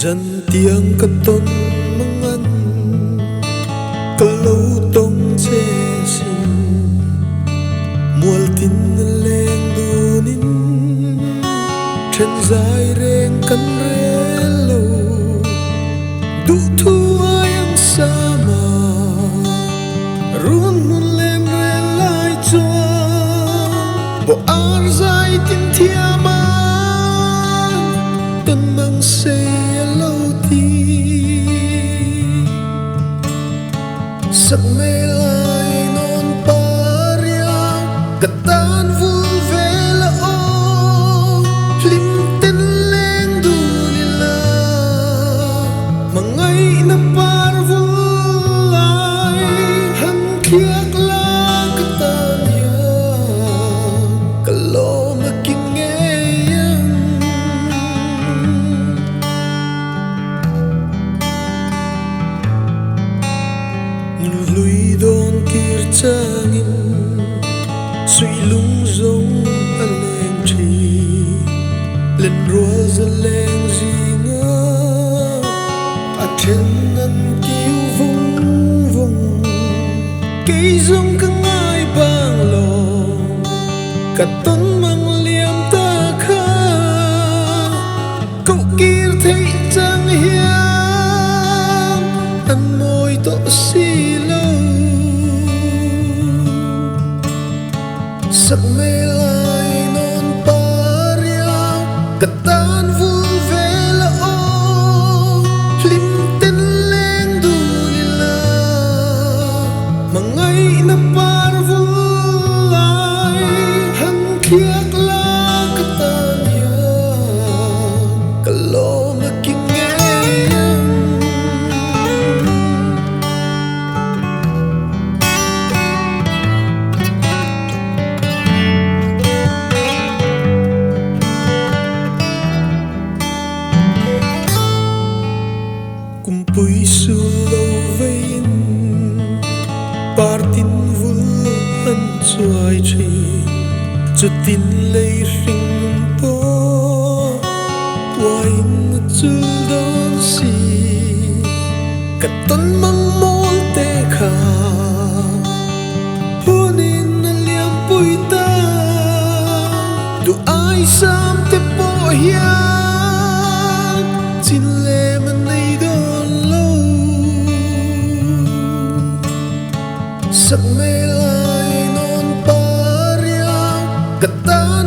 dần tiếng cất tôn mong ăn có lâu tông chê xin mual tin lên đu nín trên dài reng cắn rê lâu đủ thu ai ang sama run mun lên rê lại cho bộ ar dài tin thia man tân mang xe lâu ti sắc mê lại non paria gatan vul vela o lim tin leng du lila mangai na parvul lai hang khiak la katanya kalo makingayang lui don kir changin suy lung rong aleng tri lên rùa ra leng zinga a trên ngân kiêu vung vung cây rong cả ngai bang lo cả ton mang liam ta kha cậu kir thấy chang hiền ăn môi to xì lâu sắc mê lại non paria gatan vul vela o lim tin leng du lila mangai na parvul lai hang khiak la katanya kalo makingayang pui su lâu vein partin vul an chuai chi chu tin lei ring po wain chul don si katon mang mol te kha hunin liam pui ta du ai sam te po hian chin le man nei sắc mê lại non paria gatan